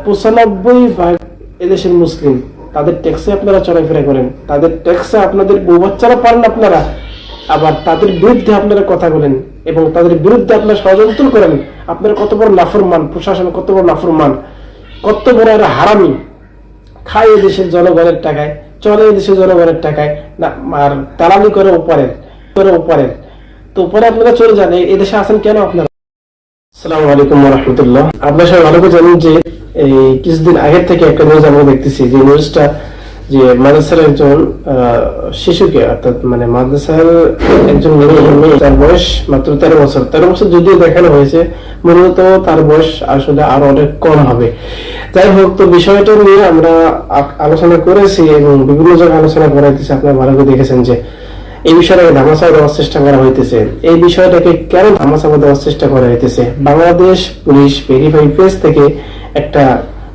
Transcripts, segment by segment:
95% এদেশের মুসলিম, তাদের ট্যাক্সে আপনারা চলাফেরা করেন, তাদের ট্যাক্সে আপনাদের বউ বাচ্চারা পারেন আপনারা, আবার তাদের বিরুদ্ধে আপনারা কথা বলেন এবং তাদের বিরুদ্ধে আপনারা ষড়যন্ত্র করেন। আপনারা কত বড় নাফরমান, প্রশাসন কত বড় নাফরমান, কত বড় এরা হারামি, খায় দেশের জনগণের টাকায়, চলে দেশের জনগণের টাকায় না, আর দালালি করে উপরের তো উপরে আপনারা চলে যান। এদেশে আছেন কেন আপনারা? আসসালামু আলাইকুম ওয়া রাহমাতুল্লাহ। আপনারা সবাই ভালো করে জানেন যে এই কিছুদিন আগের থেকে একটা নিউজ আমরা দেখতেছি, যে নিউজটা যে মাদ্রাসার একজন শিশুকে, অর্থাৎ মানে মাদ্রাসার একজন মেয়ে, তার বয়স মাত্র 13 বছর যদিও দেখানো হয়েছে, মূলত তার বয়স আসলে আরো অনেক কম হবে। যাই হোক, তো বিষয়টা নিয়ে আমরা আলোচনা করেছি এবং বিভিন্ন জায়গায় আলোচনা করা হইতেছে। আপনারা ভালো করে দেখেছেন যে এই বিষয়টাকে ধামাচাপা দেওয়ার চেষ্টা করা হইতেছে। এই বিষয়টাকে কেন ধামাচাপা দেওয়ার চেষ্টা করা হইতেছে? বাংলাদেশ পুলিশ ভেরিফাই পেজ থেকে একটা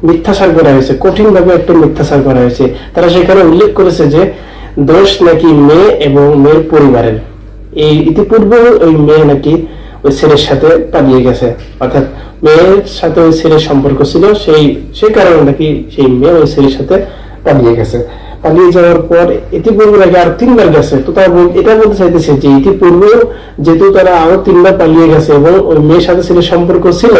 মিথ্যাচার করা হয়েছে, কঠিন ভাবে একটা মিথ্যাচার করা হয়েছে। তারা সেখানে উল্লেখ করেছে যে দোষ নাকি মেয়ে এবং মেয়ের পরিবারের। এই ইতিপূর্বে ওই মেয়ে নাকি ওই ছেলের সাথে পালিয়ে গেছে, অর্থাৎ মেয়ের সাথে ওই ছেলের সম্পর্ক ছিল, সেই কারণে নাকি সেই মেয়ে ওই ছেলের সাথে পালিয়ে গেছে। পালিয়ে যাওয়ার পর ইতিপূর্বে নাকি আর 3বার গেছে। তো তারা এটা বলতে চাইতেছে যে ইতিপূর্বেও যেহেতু তারা আরো 3বার পালিয়ে গেছে এবং ওই মেয়ের সাথে ছেলের সম্পর্ক ছিল,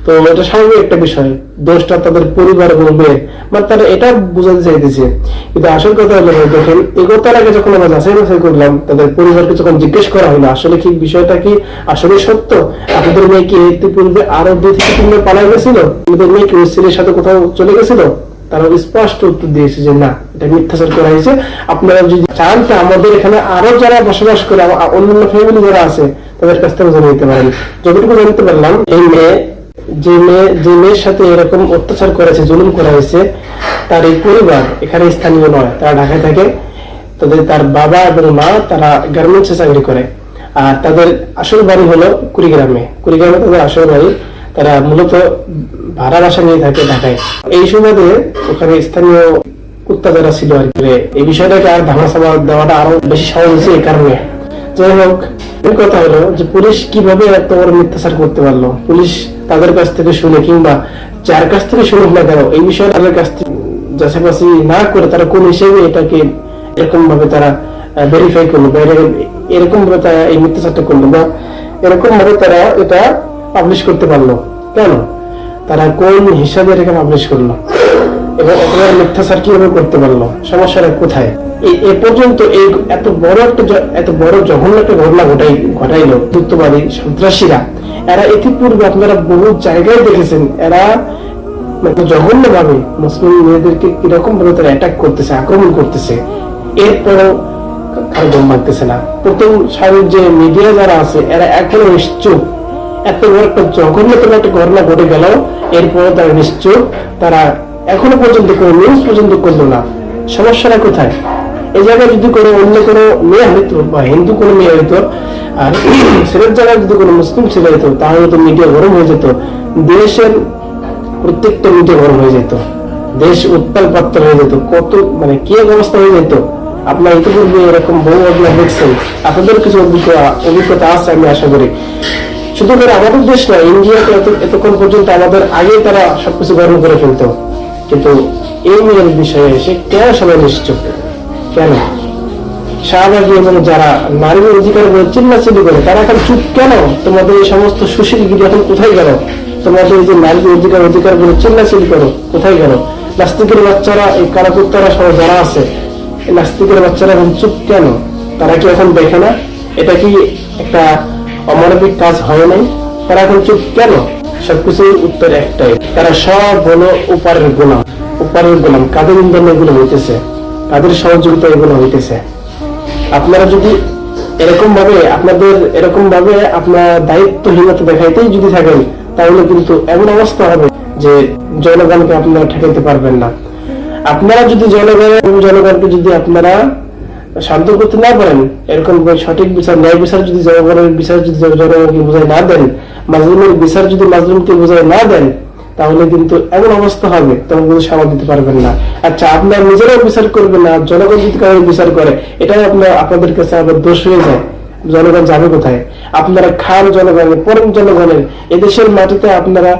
তো এটা স্বাভাবিক একটা বিষয়, দোষটা তাদের পরিবার এবং মেয়ের, মানে তারা এটা বোঝাতে চাইতেছে। কিন্তু আসল কথা হলো, দেখেন এই কথার আগে যখন আমরা যাচাই বাছাই করলাম, তাদের পরিবারকে যখন জিজ্ঞেস করা হলো আসলে কি বিষয়টা কি আসলে সত্য, আপনাদের মেয়ে কি ইতিপূর্বে আরো 2 থেকে 3বার পালিয়ে গেছিল, আপনাদের মেয়ে কি ওই ছেলের সাথে কোথাও চলে গেছিল? তারা স্পষ্ট উত্তর দিয়েছে যে না, এটা মিথ্যাচার করা হয়েছে। আপনারা যদি চান তো আমাদের এখানে আরো যারা বসবাস করে, অন্যান্য ফ্যামিলি যারা আছে, তাদের কাছ থেকে জেনে নিতে পারেন। যতটুকু জানতে পারলাম, এই মেয়ে যে মেয়ের সাথে এরকম অত্যাচার করেছে, জুলুম করা হয়েছে, তার এই পরিবার এখানে স্থানীয় নয়, তারা ঢাকায় থাকে। তার বাবা এবং মা তারা গার্মেন্টসে চাকরি করে, আর তাদের আসল বাড়ি হলো কুড়িগ্রামে তাদের আসল বাড়ি। তারা মূলত ভাড়া বাসা নিয়ে থাকে ঢাকায়। এই সুবাদে ওখানে স্থানীয় কুত্তা যারা ছিল আর কি, এই বিষয়টাকে আর ধামাচাপা দেওয়াটা আরো বেশি সহজ হয়েছে এই কারণে। যাই হোক, এই কথা হলো যে পুলিশ কিভাবে এত বড় মিথ্যাচার করতে পারলো। পুলিশ তাদের কাছ থেকে শুনে, কিংবা যার কাছ থেকে শুনুক না কেন, এই বিষয়টা তাদের কাছ থেকে যাচাই না করে তারা কোন হিসেবে এটাকে এরকম ভাবে তারা ভেরিফাই করলো, এরকম ভাবে তারা এই মিথ্যাচারটা করলো, বা এরকম ভাবে তারা এটা পাবলিশ করতে পারলো কেন? তারা কোন হিসাবে এটাকে পাবলিশ করলো এবং একেবারে মিথ্যাচার কিভাবে করতে পারলো? সমস্যাটা কোথায়? এ পর্যন্ত এই এত বড় জঘন্য একটা ঘটনা ঘটাইলো যুদ্ধবাদী সন্ত্রাসীরা। এরা ইতিপূর্বে আপনারা বহু জায়গায় দেখেছেন, এরা জঘন্য ভাবে মুসলিম মেয়েদেরকে কিরকম ভাবে তারা অ্যাটাক করতেছে, আক্রমণ করতেছে, এরপরেও কারো দম ভাঙতেছে না। প্রথম সারির যে মিডিয়া যারা আছে, এরা এখনো নিশ্চুপ। এত বড় একটা জঘন্যতম একটা ঘটনা ঘটে গেল, এরপরে তারা নিশ্চুপ, তারা এখনো পর্যন্ত কোনো নিউজ পর্যন্ত করলো না। সমস্যাটা কোথায়? এই জায়গায় যদি কোনো অন্য কোনো মেয়ে হইতো, বা হিন্দু কোনো মেয়ে হইতো, আর ছেলের জায়গায় যদি কোনো মুসলিম ছেলে হইতো, তাহলে তো মিডিয়া গরম হয়ে যেত, দেশের প্রত্যেকটা মিডিয়া গরম হয়ে যেত, দেশ উত্তাল পাত্র হয়ে যেত, কত মানে কি অবস্থা হয়ে যেত। আপনার ইতিপূর্বে এরকম বহু আপনারা দেখছেন, আপনাদের কিছু অভিজ্ঞতা আছে আমি আশা করি। শুধু করে আমাদের দেশ না, ইন্ডিয়াতে এতক্ষণ পর্যন্ত আমাদের আগে তারা সবকিছু গ্রহণ করে ফেলতো, কিন্তু এই মেয়ের বিষয়ে এসে কেন সবাই নিশ্চুপ? কেন শাহবাগী এবং যারা নারীর অধিকার বলে চিল্লাচিল্লি করে, তারা এখন চুপ কেন? তোমাদের এই সমস্ত সুশীলগিরি এখন কোথায় গেল? তোমাদের এই যে নারীর অধিকার বলে চিল্লাচিল্লি করো, কোথায় গেল? নাস্তিকের বাচ্চারা, এই কারাকুত্তারা সহ যারা আছে, এই নাস্তিকের বাচ্চারা এখন চুপ কেন? তারা কি এখন দেখে না এটা কি একটা অমানবিক কাজ হয় নাই? তারা এখন চুপ কেন? সবকিছুর উত্তর একটাই, তারা সব হলো উপারের গোলাম। কাদের ইন্ধন এগুলো হইতেছে, কাদের সহযোগিতা এগুলো হইতেছে। আপনারা যদি এরকম ভাবে আপনার দায়িত্বহীনতা দেখাইতেই যদি থাকেন, তাহলে কিন্তু এমন অবস্থা হবে যে জনগণকে আপনারা ঠেকাইতে পারবেন না। আপনারা যদি জনগণকে যদি আপনারা শান্ত করতে না পারেন, এরকম সঠিক বিচার, ন্যায় বিচার যদি জনগণের বিচার যদি জনগণকে বোঝায় না দেন, মাজলুমের বিচার যদি মাজলুমকে বোঝায় না দেন, তাহলে কিন্তু এমন অবস্থা হবে, তখন কিন্তু সামাল দিতে পারবেন না। আচ্ছা, আপনারা নিজেরাও বিচার করবেন না, জনগণ যদি কারো বিচার করে, এটাই আপনাদের কাছে আবার দোষ হয়ে যায়। জনগণ যাবে কোথায়? আপনারা খান জনগণের, পরেন জনগণের। এদেশের মাটিতে আপনারা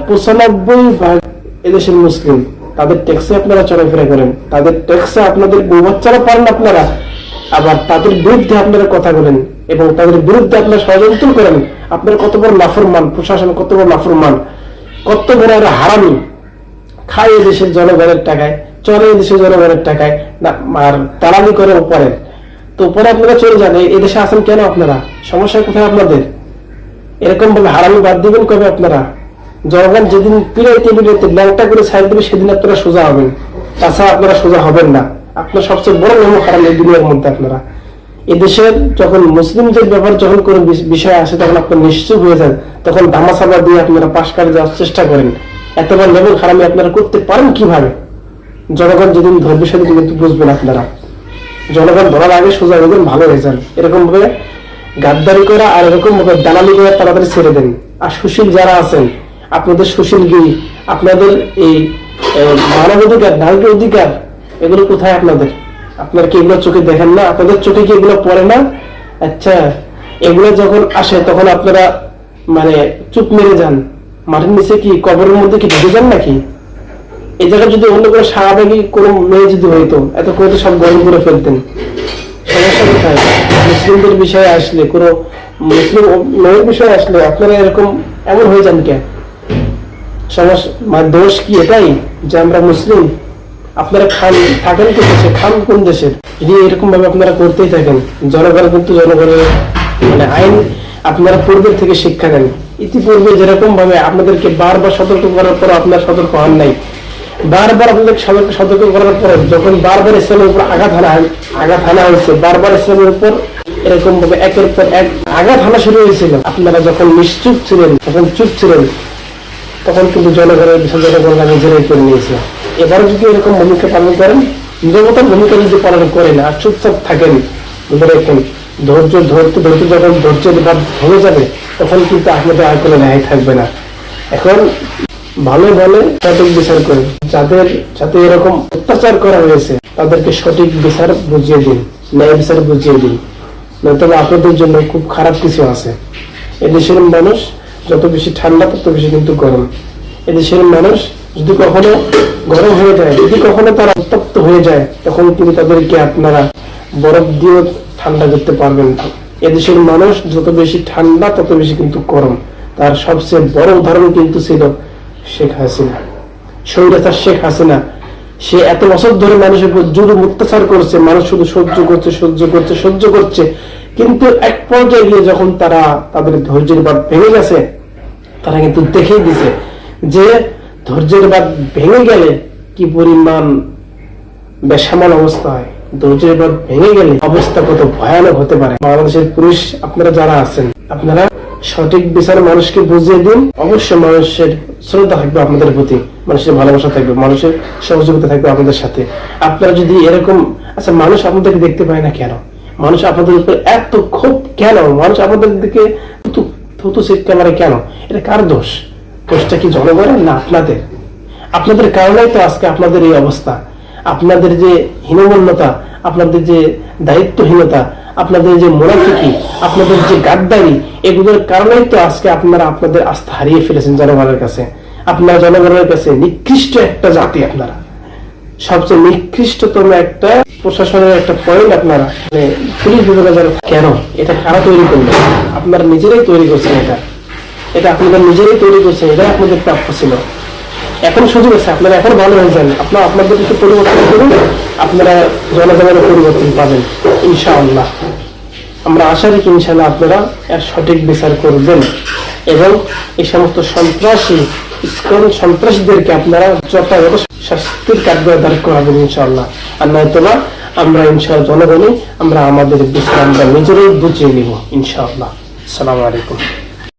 95% এদেশের মুসলিম, তাদের ট্যাক্সে আপনারা চলাফেরা করেন, তাদের ট্যাক্সে আপনাদের বউ বাচ্চারা পারেন আপনারা, আবার তাদের বিরুদ্ধে আপনারা কথা বলেন এবং তাদের বিরুদ্ধে আপনারা ষড়যন্ত্র করেন। আপনার কত বড় নাফরমান প্রশাসন, কত বড় নাফরমান, কত বড় এরা হারামি, খায় দেশের জনগণের টাকায়, চলে দেশের জনগণের টাকায়, আর দালালি করে উপরে। তো উপরে আপনারা চলে যান, এদেশে আসেন কেন আপনারা? সমস্যা কোথায় আপনাদের? এরকম ভাবে হারামি বাদ দিবেন কবে আপনারা? জনগণ যেদিন পিড়াইতে পিড়াইতে ল্যাংটা করে ছাড় দেবে সেদিন আপনারা সোজা হবেন, তাছাড়া আপনারা সোজা হবেন না। আপনার সবচেয়ে বড় নাম হারাম এই দুনিয়ার মধ্যে আপনারা। এদেশের যখন মুসলিমদের ব্যাপার যখন কোনো বিষয় আসে তখন আপনার নিশ্চয় হয়ে যান, তখন ধামাচাপা দিয়ে আপনারা পাশ কাটে যাওয়ার চেষ্টা করেন। এতবার লেভেল হারামি আপনারা করতে পারেন কিভাবে? জনগণ যেদিন ধরবে সেদিন কিন্তু বুঝবেন আপনারা। জনগণ ধরার আগে সোজা হবেন, ভালো হয়ে যান। এরকম ভাবে গাদ্দারি করা আর এরকম ভাবে দালালি করে তাড়াতাড়ি ছেড়ে দেন। আর সুশীল যারা আছেন, আপনাদের সুশীলগিরি, আপনাদের এই মানব অধিকার, নাগরিক অধিকার, এগুলো কোথায় আপনাদের? আপনারা কি এগুলো চোখে দেখেন না? আপনাদের চোখে কি এগুলো পড়ে না? আচ্ছা, এগুলো যখন আসে তখন আপনারা মানে চুপ মেরে যান। মাটির নিচে কি কবরের মধ্যে কি ঢুকে যান নাকি? এই জায়গায় যদি অন্য কোনো স্বাভাবিক কোনো মেয়ে যদি হইতো, এত করে সব গরম করে ফেলতেন। সমস্যা কোথায়? মুসলিমদের বিষয়ে আসলে, কোনো মুসলিম মেয়ের বিষয়ে আসলে আপনারা এরকম এমন হয়ে যান কেন? সমস্যা দোষ কি এটাই যে আমরা মুসলিম? আপনারা খান থাকেন কোন দেশে, খান কোন দেশের? যদি এরকম ভাবে আপনারা করতেই থাকেন, জনগণ কিন্তু জনগণের মানে আইন আপনারা পূর্বের থেকে শিক্ষা নেন। ইতিপূর্বে যেরকম ভাবে আপনাদেরকে বারবার সতর্ক করার পর আপনারা সতর্ক হন নাই, বারবার আপনাদের সতর্ক করার পর যখন বারবার ইসলামের উপর আঘাত হানা হয়েছে, বারবার ইসলামের উপর এরকম ভাবে একের পর এক আঘাত হানা শুরু হয়েছিল, আপনারা যখন নিশ্চুপ ছিলেন, যখন চুপ ছিলেন, তখন কিন্তু জনগণের বিষয় জনগণরা নিজেরাই করে নিয়েছে। এবারে যদি এরকম ভূমিকা পালন করেন, নিরবতার ভূমিকা যদি পালন করেন আর চুপচাপ থাকেন, দেখেন ধৈর্য ধরতে ধরতে যখন ধৈর্যের বাদ ভেঙে যাবে তখন কিন্তু আপনাদের আর কোনো ন্যায় থাকবে না। এখন ভালো ভালো সঠিক বিচার করেন, যাতে এরকম অত্যাচার করা হয়েছে তাদেরকে সঠিক বিচার বুঝিয়ে দিন, ন্যায় বিচার বুঝিয়ে দিন, নয়তো আপনাদের জন্য খুব খারাপ কিছু আছে। এদেশের মানুষ যত বেশি ঠান্ডা তত বেশি কিন্তু গরম। এদেশের মানুষ যদি কখনো গরম হয়ে যায়, যদি কখনো তারা উত্তপ্ত হয়ে যায়, তখন কিন্তু তাদেরকে আপনারা বরফ দিয়ে ঠান্ডা করতে পারবেন না। এদেশের মানুষ যত বেশি ঠান্ডা তত বেশি কিন্তু গরম। তার সবচেয়ে বড় উদাহরণ কিন্তু ছিল শেখ হাসিনা, স্বৈরাচার শেখ হাসিনা। সে এত বছর ধরে মানুষের উপর জুলুম অত্যাচার করছে, মানুষ শুধু সহ্য করছে। কিন্তু এক পর্যায়ে গিয়ে যখন তাদের ধৈর্যের বাঁধ ভেঙে গেছে, তারা কিন্তু দেখিয়ে দিছে যে ধৈর্যের বাঁধ ভেঙে গেলে কি পরিমাণ বেসামাল অবস্থা হয়, ধৈর্যের বাঁধ ভেঙে গেলে অবস্থা কত ভয়ানক হতে পারে। বাংলাদেশের পুলিশ আপনারা যারা আছেন, আপনারা সঠিক বিচার মানুষকে বুঝিয়ে দিন। অবশ্যই মানুষের শ্রদ্ধা থাকবে আপনাদের প্রতি, মানুষের ভালোবাসা থাকবে, মানুষের সহযোগিতা থাকবে আপনাদের সাথে। আপনারা যদি এরকম, আচ্ছা মানুষ আপনাদেরকে দেখতে পায় না কেন? মানুষ আপনাদের উপর এত ক্ষোভ কেন? মানুষ আপনাদের দিকে থুতু ছিটকে মারে কেন? এটা কার দোষ? দোষটা কি জনগণের না আপনাদের? আপনাদের কারণেই তো আজকে আপনাদের এই অবস্থা। আপনাদের যে হীনমন্যতা, আপনাদের যে দায়িত্বহীনতা, আপনাদের যে মুনাফিকি, আপনাদের যে গাদ্দারি, এগুলোর কারণেই তো আজকে আপনারা আপনাদের আস্থা হারিয়ে ফেলেছেন জনগণের কাছে। আপনারা জনগণের কাছে নিকৃষ্ট একটা জাতি, আপনারা সবচেয়ে নিকৃষ্টতম একটা প্রশাসনের একটা পয়েন্ট। আপনারা পুলিশ বিভাগে যারা, কেন এটা কারা তৈরি করলো? আপনারা নিজেরাই তৈরি করছেন। এটা আপনারা নিজেরাই তৈরি করছেন, এটা আপনাদের প্রাপ্য ছিল। এখন সুযোগ আছে, আপনারা এখন ভালো হয়ে যান, আপনাদের কিছু পরিবর্তন করুন, আপনারা জনগণের পরিবর্তন পাবেন ইনশাআল্লাহ। আমরা আশা রাখি ইনশাআল্লাহ আপনারা এর সঠিক বিচার করবেন এবং এই সমস্ত সন্ত্রাসীদেরকে আপনারা যথাযথ শাস্তির কাঠগড়ায় করাবেন ইনশাআল্লাহ। আর নয়তোবা আমরা ইনশাআল্লাহ জনগণই আমরা আমাদের বিচার আমরা নিজেরাই বুঝিয়ে নিব ইনশাআল্লাহ। আসসালামু আলাইকুম।